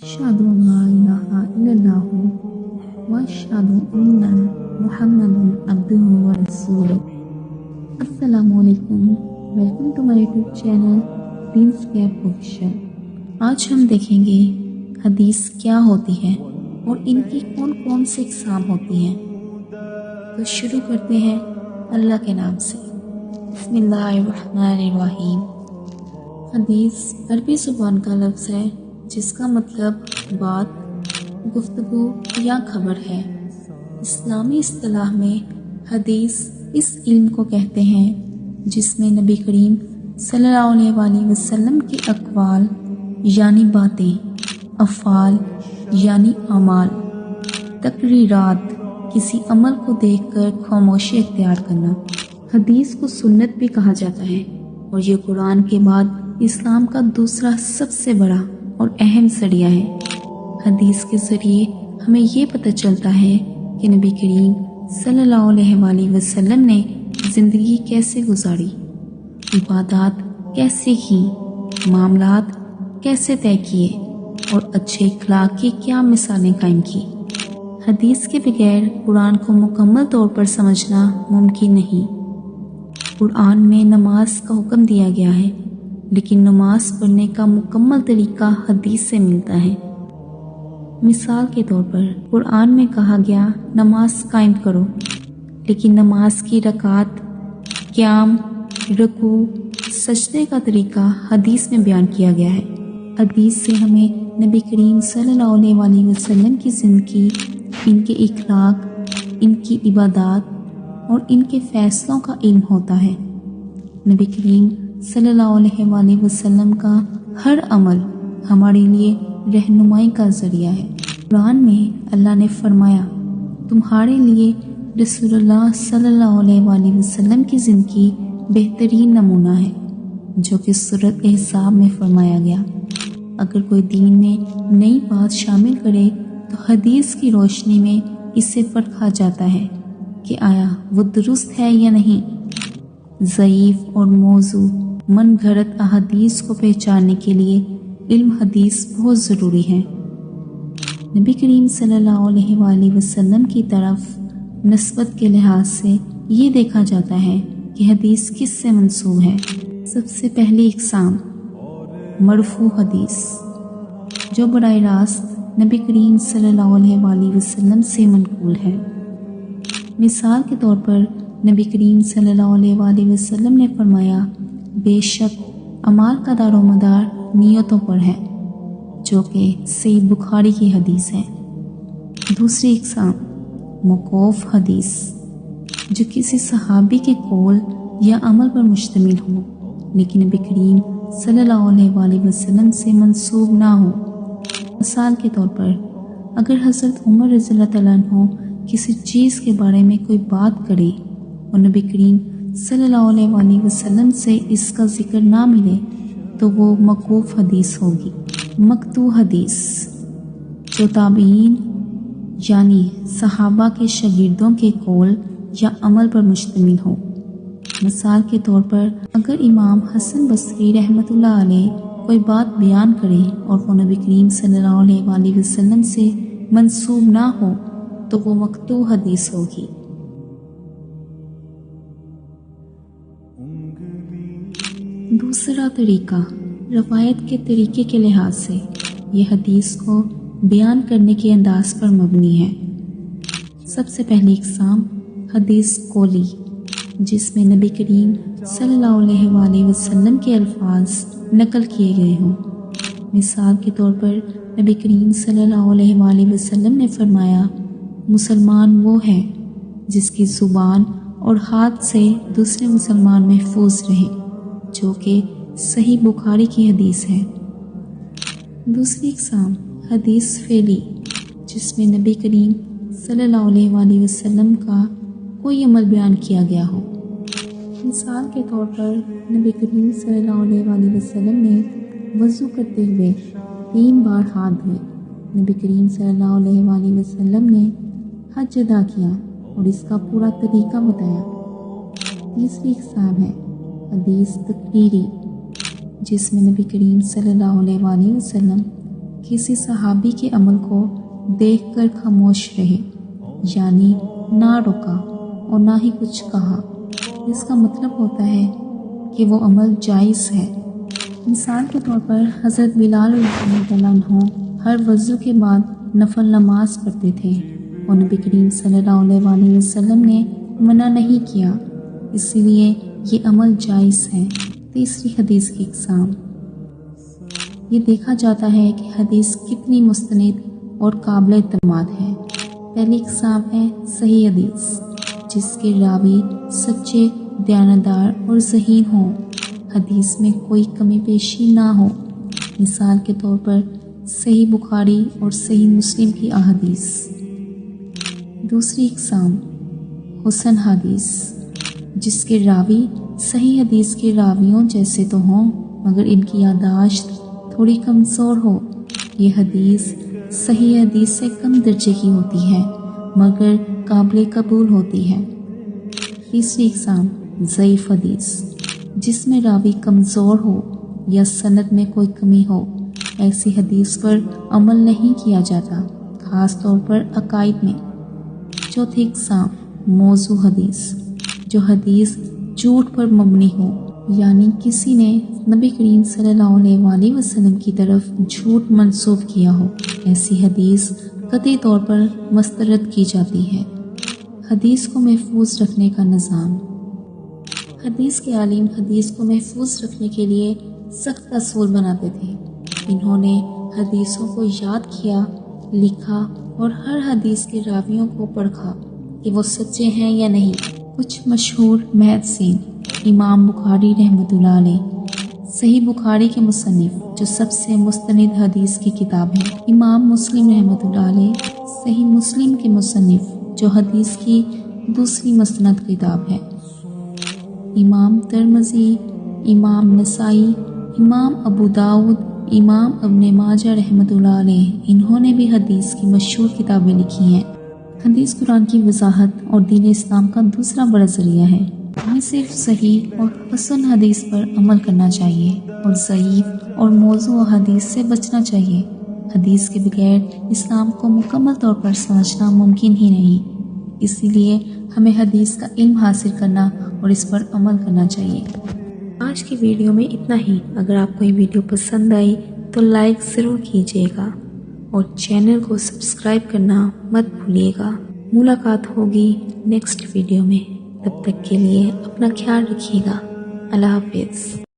अशहदु अल्ला इलाहा इल्लल्लाहु व अशहदु अन्ना मुहम्मदन अब्दुहु व रसूलुहु। अस्सलामु अलैकुम, welcome to my YouTube channel दीन्स गैप ऑफिशियल। आज हम देखेंगे हदीस क्या होती है और इनकी कौन कौन से इकसाम होती हैं। तो शुरू करते हैं अल्लाह के नाम से। बिस्मिल्लाहिर्रहमानिर्रहीम। हदीस अरबी ज़ुबान का लफ्ज़ है जिसका मतलब बात, गुफ्तगू या खबर है। इस्लामी इस्तिलाह में हदीस इस इल्म को कहते हैं जिसमें नबी करीम सल्लल्लाहु अलैहि वसल्लम की अक़वाल यानी बातें, अफ़ाल यानी अमाल, तकरीरात किसी अमल को देखकर खामोशी इख्तियार करना। हदीस को सुन्नत भी कहा जाता है और ये कुरान के बाद इस्लाम का दूसरा सबसे बड़ा और अहम ज़रिया है। हदीस के ज़रिए हमें ये पता चलता है कि नबी करीम सल्लल्लाहु अलैहि वसल्लम ने ज़िंदगी कैसे गुजारी, इबादत कैसे की, मामलात कैसे तय किए और अच्छे अखलाक की क्या मिसालें कायम की। हदीस के बगैर कुरान को मुकम्मल तौर पर समझना मुमकिन नहीं। कुरान में नमाज का हुक्म दिया गया है, लेकिन नमाज पढ़ने का मुकम्मल तरीका हदीस से मिलता है। मिसाल के तौर पर कुरान में कहा गया नमाज कायम करो, लेकिन नमाज की रकात, क़याम, रुकू, सजदे का तरीका हदीस में बयान किया गया है। हदीस से हमें नबी करीम सल्लल्लाहु अलैहि वसल्लम की ज़िंदगी, इनके इखलाक, इनकी इबादत और इनके फ़ैसलों का इल्म होता है। नबी करीम सल्लल्लाहु अलैहि वसल्लम का हर अमल हमारे लिए रहनुमाई का ज़रिया है। कुरान में अल्लाह ने फरमाया, तुम्हारे लिए रसूलुल्लाह सल्लल्लाहु अलैहि वसल्लम की ज़िंदगी बेहतरीन नमूना है, जो कि सूरत अहज़ाब में फरमाया गया। अगर कोई दीन में नई बात शामिल करे तो हदीस की रोशनी में इससे परखा जाता है कि आया वो दुरुस्त है या नहीं। ज़ईफ़ और मौजू मन घड़त अहादीस को पहचानने के लिए इल्म हदीस बहुत ज़रूरी है। नबी करीम सल्लल्लाहु अलैहि वसल्लम की तरफ नस्बत के लिहाज से ये देखा जाता है कि हदीस किस से मंसूब है। सबसे पहली इकसाम मरफू हदीस, जो बराह रास्त नबी करीम सल्लल्लाहु अलैहि वसल्लम से मनकूल है। मिसाल के तौर पर नबी करीम सल्लल्लाहु अलैहि वसल्लम ने फरमाया, बेशक अमाल का दारोमदार नियतों पर है, जो कि सही बुखारी की हदीस है। दूसरी इकसाम मौकूफ़ हदीस, जो किसी सहाबी के कौल या अमल पर मुश्तमिल हो, लेकिन नबी करीम सल्लल्लाहु अलैहि वसल्लम से मंसूब ना हो। मिसाल के तौर पर अगर हज़रत उमर रज़ियल्लाहु तआला अन्हु किसी चीज़ के बारे में कोई बात करे और नबी करीम सल्लल्लाहु अलैहि वसल्लम से इसका जिक्र ना मिले तो वो मौकूफ़ हदीस होगी। मक़तू हदीस, जो ताबीन यानी सहाबा के शागिर्दों के कौल या अमल पर मुश्तमिल हो। मिसाल के तौर पर अगर इमाम हसन बसरी रहमतुल्लाह अलैह कोई बात बयान करे और वो नबी करीम सल्लल्लाहु अलैहि वसल्लम से मंसूब ना हो तो वो मक़तू हदीस होगी। दूसरा तरीका रवायत के तरीके के लिहाज से ये हदीस को बयान करने के अंदाज पर मबनी है। सबसे पहली इकसाम हदीस कौली, जिसमें नबी करीम सल्लल्लाहु अलैहि वसल्लम के अल्फाज नकल किए गए हों। मिसाल के तौर पर नबी करीम सल्लल्लाहु अलैहि वसल्लम ने फरमाया, मुसलमान वो है जिसकी ज़ुबान और हाथ से दूसरे मुसलमान महफूज रहे, जो कि सही बुखारी की हदीस है। दूसरी इकसाम हदीस फेली, जिसमें नबी करीम सल्लल्लाहु अलैहि वसल्लम का कोई अमल बयान किया गया हो। मिसाल के तौर पर नबी करीम सल्लल्लाहु अलैहि वसल्लम ने वज़ू करते हुए 3 बार हाथ धोए। नबी करीम सल्लल्लाहु अलैहि वसल्लम ने हज अदा किया और इसका पूरा तरीका बताया। तीसरी इकसाम है हदीस तकरीरी, जिसमें नबी करीम सल्लल्लाहु अलैहि वसल्लम کسی صحابی کے عمل کو دیکھ کر خاموش رہے، یعنی نہ روکا اور نہ ہی کچھ کہا، اس کا مطلب ہوتا ہے کہ وہ عمل جائز ہے۔ مثال کے طور پر حضرت بلال رضی اللہ عنہ ہر وضو کے بعد نفل نماز پڑھتے تھے اور نبی کریم صلی اللہ علیہ وسلم نے منع نہیں کیا، اسی لیے یہ عمل جائز ہے۔ تیسری حدیث کی اقسام۔ یہ دیکھا جاتا ہے کہ حدیث کتنی مستند اور قابل اعتماد ہے۔ پہلی اقسام ہے صحیح حدیث، جس کے راوی سچے، دیانتدار اور ذہین ہوں، حدیث میں کوئی کمی پیشی نہ ہو۔ مثال کے طور پر صحیح بخاری اور صحیح مسلم کی احادیث۔ دوسری اقسام حسن حدیث، جس کے راوی صحیح حدیث کے راویوں جیسے تو ہوں مگر ان کی یادداشت تھوڑی کمزور ہو۔ یہ حدیث صحیح حدیث سے کم درجے کی ہوتی ہے مگر قابل قبول ہوتی ہے۔ تیسری اقسام ضعیف حدیث، جس میں راوی کمزور ہو یا سند میں کوئی کمی ہو، ایسی حدیث پر عمل نہیں کیا جاتا، خاص طور پر عقائد میں۔ چوتھی اقسام موضوع حدیث، جو حدیث جھوٹ پر مبنی ہو، یعنی کسی نے نبی کریم صلی اللہ علیہ وسلم کی طرف جھوٹ منسوب کیا ہو، ایسی حدیث قطعی طور پر مسترد کی جاتی ہے۔ حدیث کو محفوظ رکھنے کا نظام۔ حدیث کے عالم حدیث کو محفوظ رکھنے کے لیے سخت اصول بناتے تھے۔ انہوں نے حدیثوں کو یاد کیا، لکھا اور ہر حدیث کے راویوں کو پرکھا کہ وہ سچے ہیں یا نہیں۔ کچھ مشہور محدثین: امام بخاری رحمۃ اللہ علیہ، صحیح بخاری کے مصنف جو سب سے مستند حدیث کی کتاب ہے۔ امام مسلم رحمۃ اللہ علیہ، صحیح مسلم کے مصنف جو حدیث کی دوسری مستند کتاب ہے۔ امام ترمذی، امام نسائی، امام ابو داؤد، امام ابن ماجہ رحمۃ اللہ علیہ، انہوں نے بھی حدیث کی مشہور کتابیں لکھی ہیں۔ حدیث قرآن کی وضاحت اور دین اسلام کا دوسرا بڑا ذریعہ ہے۔ ہمیں صرف صحیح اور حسن حدیث پر عمل کرنا چاہیے اور ضعیف اور موضوع حدیث سے بچنا چاہیے۔ حدیث کے بغیر اسلام کو مکمل طور پر سمجھنا ممکن ہی نہیں، اسی لیے ہمیں حدیث کا علم حاصل کرنا اور اس پر عمل کرنا چاہیے۔ آج کی ویڈیو میں اتنا ہی۔ اگر آپ کو یہ ویڈیو پسند آئی تو لائک ضرور کیجیے گا اور چینل کو سبسکرائب کرنا مت بھولیے گا۔ ملاقات ہوگی نیکسٹ ویڈیو میں، تب تک کے لیے اپنا خیال رکھیے گا۔ اللہ حافظ۔